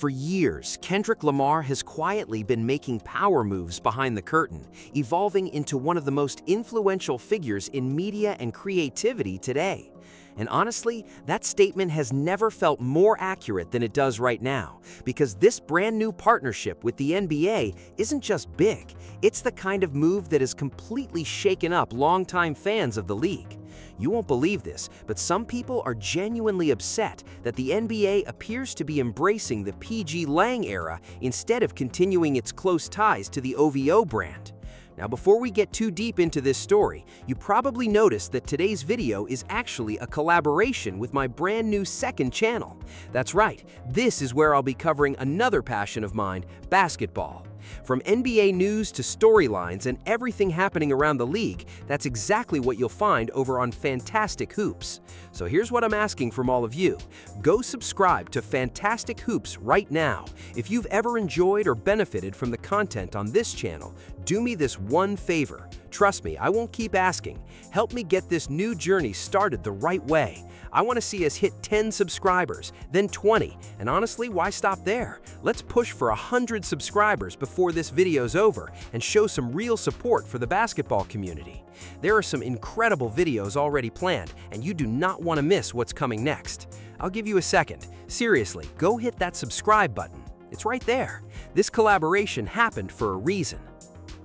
For years, Kendrick Lamar has quietly been making power moves behind the curtain, evolving into one of the most influential figures in media and creativity today. And honestly, that statement has never felt more accurate than it does right now, because this brand new partnership with the NBA isn't just big, it's the kind of move that has completely shaken up longtime fans of the league. You won't believe this, but some people are genuinely upset that the NBA appears to be embracing the PG Lang era instead of continuing its close ties to the OVO brand. Now, before we get too deep into this story, you probably noticed that today's video is actually a collaboration with my brand new second channel. That's right, this is where I'll be covering another passion of mine, basketball. From NBA news to storylines and everything happening around the league, that's exactly what you'll find over on Fantastic Hoops. So here's what I'm asking from all of you. Go subscribe to Fantastic Hoops right now. If you've ever enjoyed or benefited from the content on this channel, do me this one favor. Trust me, I won't keep asking. Help me get this new journey started the right way. I want to see us hit 10 subscribers, then 20, and honestly, why stop there? Let's push for 100 subscribers before this video's over and show some real support for the basketball community. There are some incredible videos already planned, and you do not want to miss what's coming next. I'll give you a second. Seriously, go hit that subscribe button. It's right there. This collaboration happened for a reason.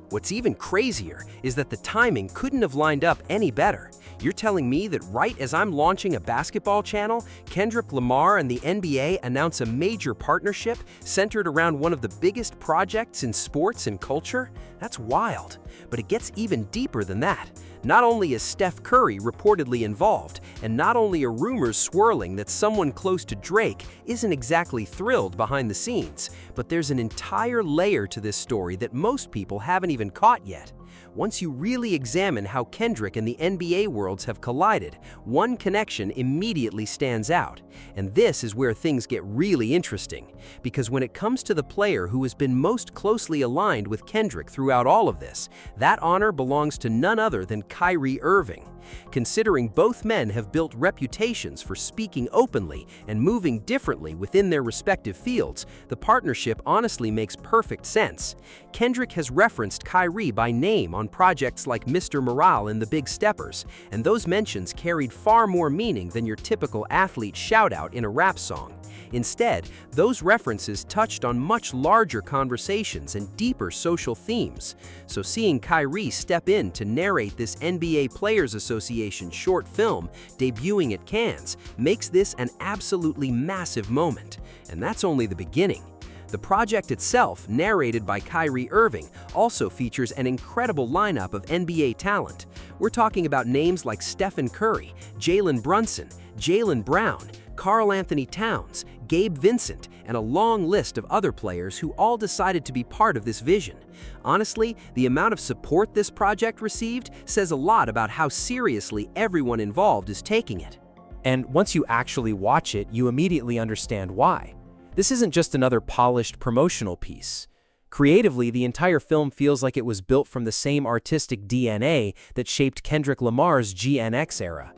What's even crazier is that the timing couldn't have lined up any better. You're telling me that right as I'm launching a basketball channel, Kendrick Lamar and the NBA announce a major partnership centered around one of the biggest projects in sports and culture? That's wild. But it gets even deeper than that. Not only is Steph Curry reportedly involved, and not only are rumors swirling that someone close to Drake isn't exactly thrilled behind the scenes, but there's an entire layer to this story that most people haven't even caught yet. Once you really examine how Kendrick and the NBA worlds have collided, one connection immediately stands out. And this is where things get really interesting. Because when it comes to the player who has been most closely aligned with Kendrick throughout all of this, that honor belongs to none other than Kyrie Irving. Considering both men have built reputations for speaking openly and moving differently within their respective fields, the partnership honestly makes perfect sense. Kendrick has referenced Kyrie by name on projects like Mr. Morale and the Big Steppers, and those mentions carried far more meaning than your typical athlete shout-out in a rap song. Instead, those references touched on much larger conversations and deeper social themes. So seeing Kyrie step in to narrate this NBA Players Association short film debuting at Cannes makes this an absolutely massive moment. And that's only the beginning. The project itself, narrated by Kyrie Irving, also features an incredible lineup of NBA talent. We're talking about names like Stephen Curry, Jalen Brunson, Jaylen Brown, Karl Anthony Towns, Gabe Vincent, and a long list of other players who all decided to be part of this vision. Honestly, the amount of support this project received says a lot about how seriously everyone involved is taking it. And once you actually watch it, you immediately understand why. This isn't just another polished promotional piece. Creatively, the entire film feels like it was built from the same artistic DNA that shaped Kendrick Lamar's GNX era.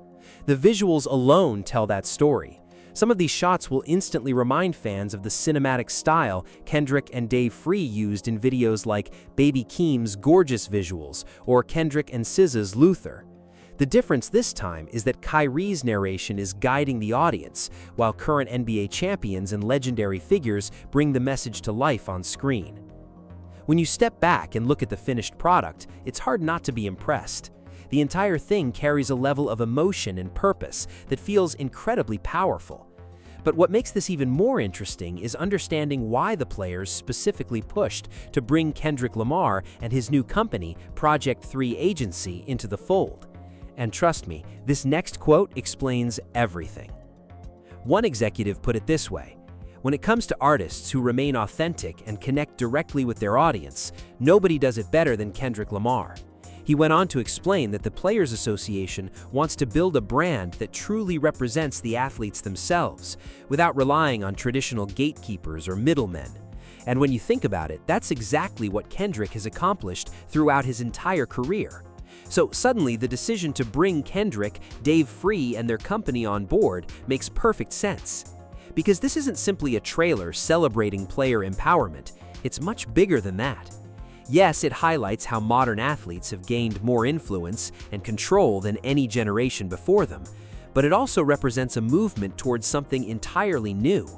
The visuals alone tell that story. Some of these shots will instantly remind fans of the cinematic style Kendrick and Dave Free used in videos like Baby Keem's Gorgeous Visuals or Kendrick and SZA's Luther. The difference this time is that Kyrie's narration is guiding the audience, while current NBA champions and legendary figures bring the message to life on screen. When you step back and look at the finished product, it's hard not to be impressed. The entire thing carries a level of emotion and purpose that feels incredibly powerful. But what makes this even more interesting is understanding why the players specifically pushed to bring Kendrick Lamar and his new company, Project 3 Agency, into the fold. And trust me, this next quote explains everything. One executive put it this way: "When it comes to artists who remain authentic and connect directly with their audience, nobody does it better than Kendrick Lamar." He went on to explain that the Players Association wants to build a brand that truly represents the athletes themselves, without relying on traditional gatekeepers or middlemen. And when you think about it, that's exactly what Kendrick has accomplished throughout his entire career. So suddenly, the decision to bring Kendrick, Dave Free, and their company on board makes perfect sense. Because this isn't simply a trailer celebrating player empowerment, it's much bigger than that. Yes, it highlights how modern athletes have gained more influence and control than any generation before them, but it also represents a movement towards something entirely new.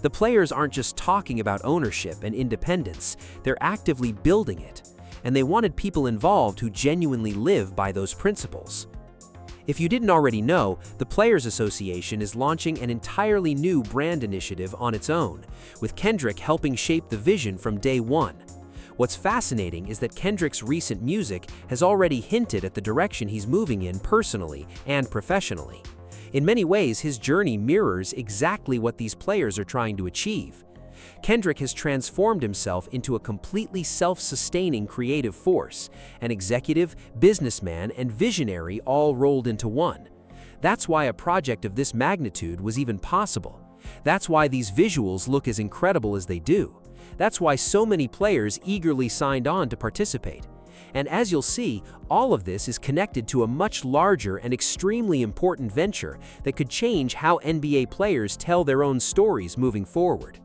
The players aren't just talking about ownership and independence, they're actively building it, and they wanted people involved who genuinely live by those principles. If you didn't already know, the Players Association is launching an entirely new brand initiative on its own, with Kendrick helping shape the vision from day one. What's fascinating is that Kendrick's recent music has already hinted at the direction he's moving in personally and professionally. In many ways, his journey mirrors exactly what these players are trying to achieve. Kendrick has transformed himself into a completely self-sustaining creative force, an executive, businessman, and visionary all rolled into one. That's why a project of this magnitude was even possible. That's why these visuals look as incredible as they do. That's why so many players eagerly signed on to participate. And as you'll see, all of this is connected to a much larger and extremely important venture that could change how NBA players tell their own stories moving forward.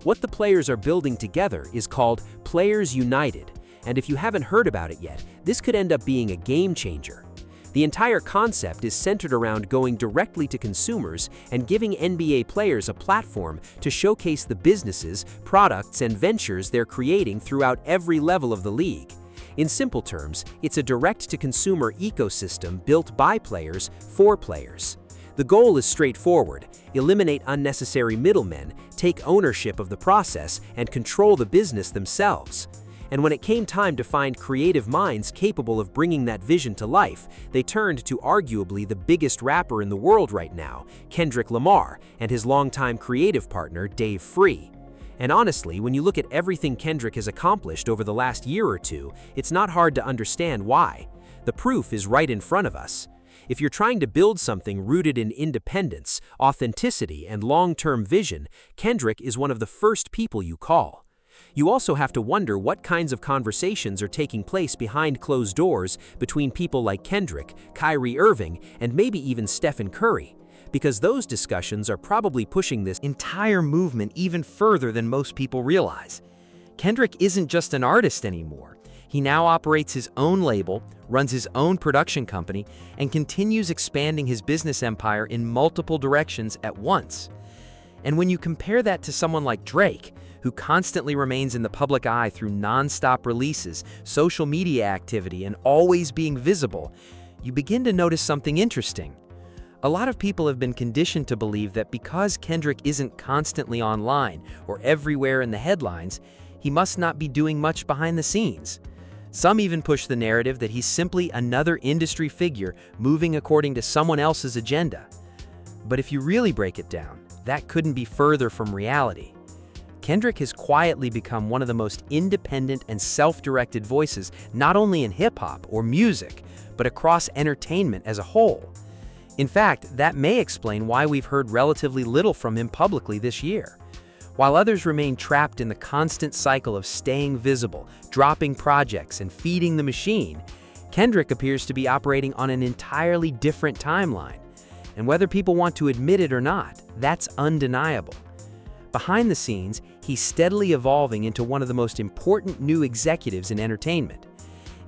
What the players are building together is called Players United, and if you haven't heard about it yet, this could end up being a game changer. The entire concept is centered around going directly to consumers and giving NBA players a platform to showcase the businesses, products, and ventures they're creating throughout every level of the league. In simple terms, it's a direct-to-consumer ecosystem built by players for players. The goal is straightforward: eliminate unnecessary middlemen, take ownership of the process, and control the business themselves. And when it came time to find creative minds capable of bringing that vision to life, they turned to arguably the biggest rapper in the world right now, Kendrick Lamar, and his longtime creative partner, Dave Free. And honestly, when you look at everything Kendrick has accomplished over the last year or two, it's not hard to understand why. The proof is right in front of us. If you're trying to build something rooted in independence, authenticity, and long-term vision, Kendrick is one of the first people you call. You also have to wonder what kinds of conversations are taking place behind closed doors between people like Kendrick, Kyrie Irving, and maybe even Stephen Curry, because those discussions are probably pushing this entire movement even further than most people realize. Kendrick isn't just an artist anymore. He now operates his own label, runs his own production company, and continues expanding his business empire in multiple directions at once. And when you compare that to someone like Drake, who constantly remains in the public eye through non-stop releases, social media activity, and always being visible, you begin to notice something interesting. A lot of people have been conditioned to believe that because Kendrick isn't constantly online or everywhere in the headlines, he must not be doing much behind the scenes. Some even push the narrative that he's simply another industry figure moving according to someone else's agenda. But if you really break it down, that couldn't be further from reality. Kendrick has quietly become one of the most independent and self-directed voices not only in hip-hop or music, but across entertainment as a whole. In fact, that may explain why we've heard relatively little from him publicly this year. While others remain trapped in the constant cycle of staying visible, dropping projects, and feeding the machine, Kendrick appears to be operating on an entirely different timeline. And whether people want to admit it or not, that's undeniable. Behind the scenes, he's steadily evolving into one of the most important new executives in entertainment.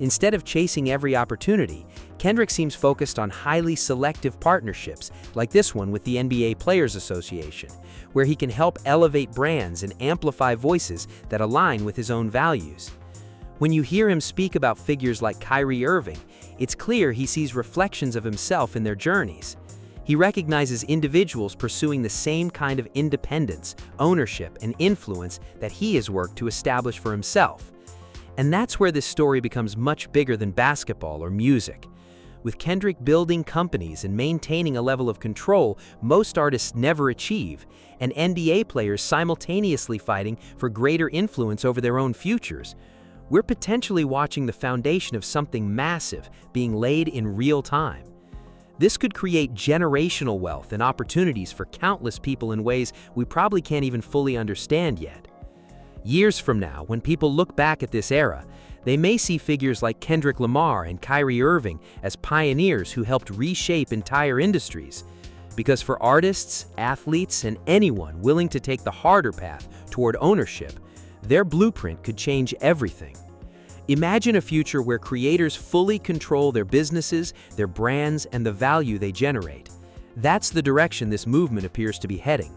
Instead of chasing every opportunity, Kendrick seems focused on highly selective partnerships like this one with the NBA Players Association, where he can help elevate brands and amplify voices that align with his own values. When you hear him speak about figures like Kyrie Irving, it's clear he sees reflections of himself in their journeys. He recognizes individuals pursuing the same kind of independence, ownership, and influence that he has worked to establish for himself. And that's where this story becomes much bigger than basketball or music. With Kendrick building companies and maintaining a level of control most artists never achieve, and NBA players simultaneously fighting for greater influence over their own futures, we're potentially watching the foundation of something massive being laid in real time. This could create generational wealth and opportunities for countless people in ways we probably can't even fully understand yet. Years from now, when people look back at this era, they may see figures like Kendrick Lamar and Kyrie Irving as pioneers who helped reshape entire industries. Because for artists, athletes, and anyone willing to take the harder path toward ownership, their blueprint could change everything. Imagine a future where creators fully control their businesses, their brands, and the value they generate. That's the direction this movement appears to be heading.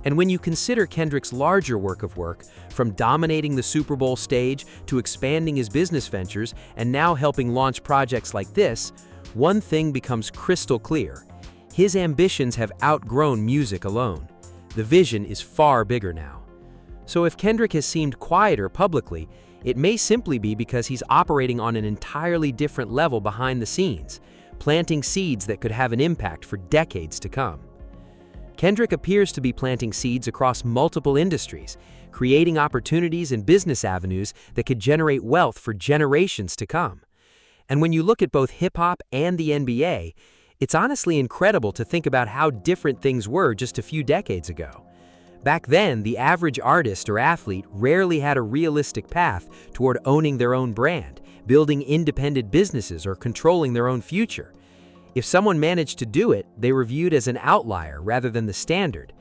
And when you consider Kendrick's larger work, from dominating the Super Bowl stage to expanding his business ventures and now helping launch projects like this, one thing becomes crystal clear. His ambitions have outgrown music alone. The vision is far bigger now. So if Kendrick has seemed quieter publicly, it may simply be because he's operating on an entirely different level behind the scenes, planting seeds that could have an impact for decades to come. Kendrick appears to be planting seeds across multiple industries, creating opportunities and business avenues that could generate wealth for generations to come. And when you look at both hip-hop and the NBA, it's honestly incredible to think about how different things were just a few decades ago. Back then, the average artist or athlete rarely had a realistic path toward owning their own brand, building independent businesses, or controlling their own future. If someone managed to do it, they were viewed as an outlier rather than the standard.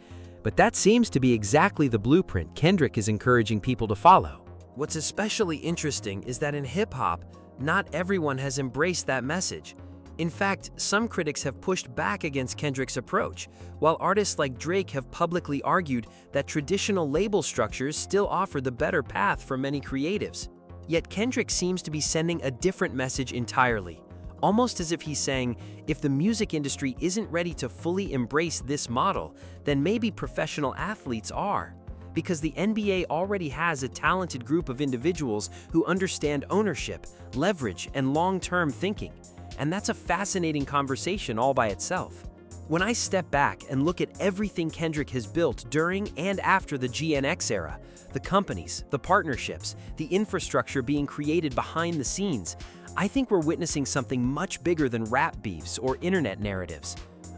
But that seems to be exactly the blueprint Kendrick is encouraging people to follow. What's especially interesting is that in hip-hop, not everyone has embraced that message. In fact, some critics have pushed back against Kendrick's approach, while artists like Drake have publicly argued that traditional label structures still offer the better path for many creatives. Yet Kendrick seems to be sending a different message entirely, almost as if he's saying, if the music industry isn't ready to fully embrace this model, then maybe professional athletes are. Because the NBA already has a talented group of individuals who understand ownership, leverage, and long-term thinking. And that's a fascinating conversation all by itself. When I step back and look at everything Kendrick has built during and after the GNX era, the companies, the partnerships, the infrastructure being created behind the scenes, I think we're witnessing something much bigger than rap beefs or internet narratives.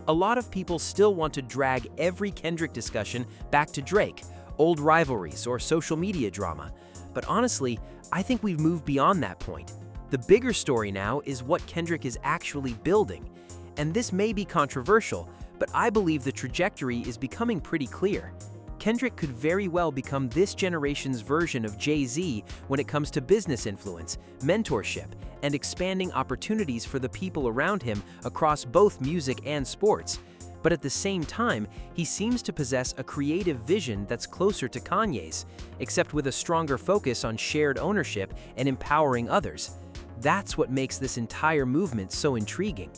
A lot of people still want to drag every Kendrick discussion back to Drake, old rivalries, or social media drama. But honestly, I think we've moved beyond that point. The bigger story now is what Kendrick is actually building. And this may be controversial, but I believe the trajectory is becoming pretty clear. Kendrick could very well become this generation's version of Jay-Z when it comes to business influence, mentorship, and expanding opportunities for the people around him across both music and sports. But at the same time, he seems to possess a creative vision that's closer to Kanye's, except with a stronger focus on shared ownership and empowering others. That's what makes this entire movement so intriguing.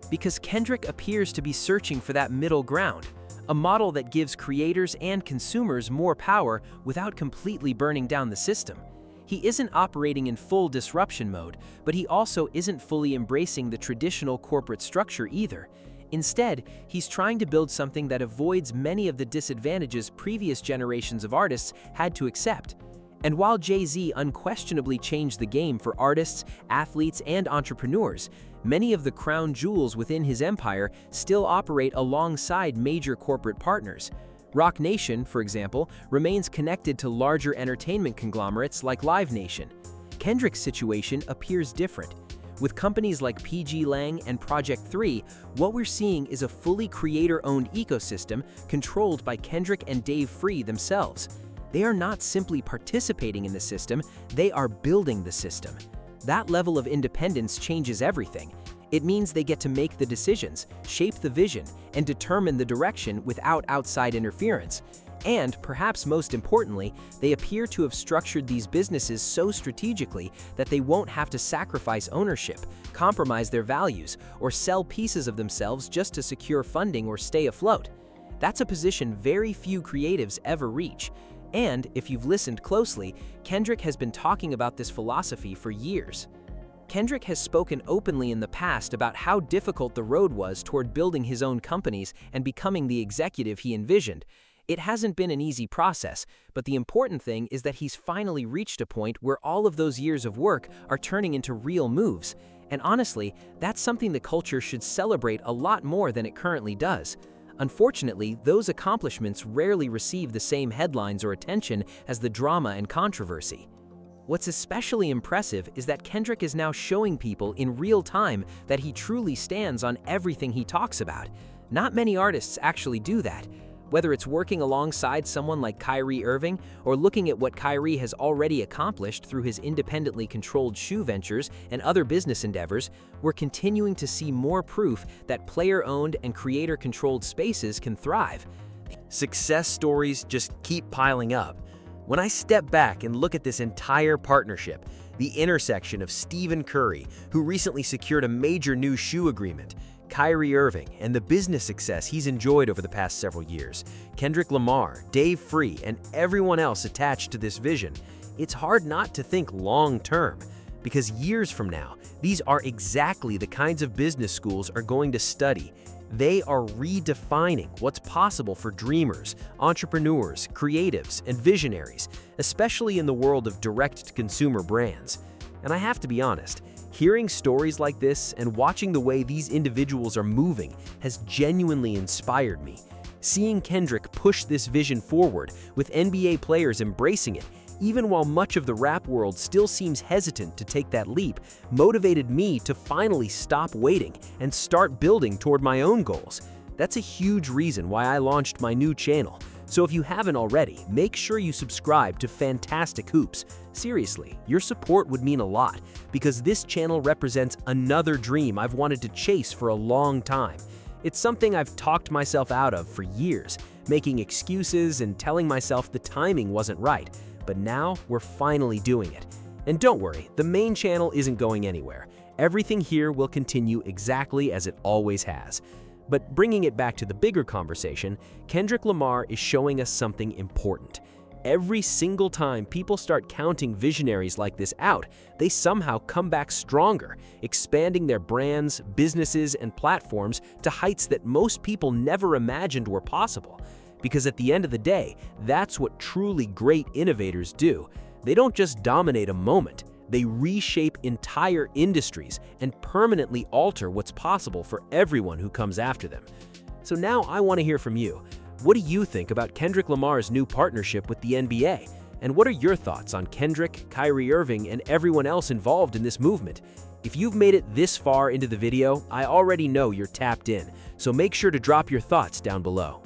Because Kendrick appears to be searching for that middle ground, a model that gives creators and consumers more power without completely burning down the system. He isn't operating in full disruption mode, but he also isn't fully embracing the traditional corporate structure either. Instead, he's trying to build something that avoids many of the disadvantages previous generations of artists had to accept. And while Jay-Z unquestionably changed the game for artists, athletes, and entrepreneurs, many of the crown jewels within his empire still operate alongside major corporate partners. Roc Nation, for example, remains connected to larger entertainment conglomerates like Live Nation. Kendrick's situation appears different. With companies like PG Lang and Project 3, what we're seeing is a fully creator-owned ecosystem controlled by Kendrick and Dave Free themselves. They are not simply participating in the system, they are building the system. That level of independence changes everything. It means they get to make the decisions, shape the vision, and determine the direction without outside interference. And, perhaps most importantly, they appear to have structured these businesses so strategically that they won't have to sacrifice ownership, compromise their values, or sell pieces of themselves just to secure funding or stay afloat. That's a position very few creatives ever reach. And, if you've listened closely, Kendrick has been talking about this philosophy for years. Kendrick has spoken openly in the past about how difficult the road was toward building his own companies and becoming the executive he envisioned. It hasn't been an easy process, but the important thing is that he's finally reached a point where all of those years of work are turning into real moves. And honestly, that's something the culture should celebrate a lot more than it currently does. Unfortunately, those accomplishments rarely receive the same headlines or attention as the drama and controversy. What's especially impressive is that Kendrick is now showing people in real time that he truly stands on everything he talks about. Not many artists actually do that. Whether it's working alongside someone like Kyrie Irving or looking at what Kyrie has already accomplished through his independently controlled shoe ventures and other business endeavors, we're continuing to see more proof that player-owned and creator-controlled spaces can thrive. Success stories just keep piling up. When I step back and look at this entire partnership, the intersection of Stephen Curry, who recently secured a major new shoe agreement, Kyrie Irving, and the business success he's enjoyed over the past several years, Kendrick Lamar, Dave Free, and everyone else attached to this vision, it's hard not to think long-term. Because years from now, these are exactly the kinds of business schools are going to study. They are redefining what's possible for dreamers, entrepreneurs, creatives, and visionaries, especially in the world of direct-to-consumer brands. And I have to be honest, hearing stories like this and watching the way these individuals are moving has genuinely inspired me. Seeing Kendrick push this vision forward, with NBA players embracing it, even while much of the rap world still seems hesitant to take that leap, motivated me to finally stop waiting and start building toward my own goals. That's a huge reason why I launched my new channel. So if you haven't already, make sure you subscribe to Fantastic Hoops. Seriously, your support would mean a lot, because this channel represents another dream I've wanted to chase for a long time. It's something I've talked myself out of for years, making excuses and telling myself the timing wasn't right. But now we're finally doing it. And don't worry, the main channel isn't going anywhere. Everything here will continue exactly as it always has. But bringing it back to the bigger conversation, Kendrick Lamar is showing us something important. Every single time people start counting visionaries like this out, they somehow come back stronger, expanding their brands, businesses, and platforms to heights that most people never imagined were possible. Because at the end of the day, that's what truly great innovators do. They don't just dominate a moment, they reshape entire industries and permanently alter what's possible for everyone who comes after them. So now I want to hear from you. What do you think about Kendrick Lamar's new partnership with the NBA? And what are your thoughts on Kendrick, Kyrie Irving, and everyone else involved in this movement? If you've made it this far into the video, I already know you're tapped in, so make sure to drop your thoughts down below.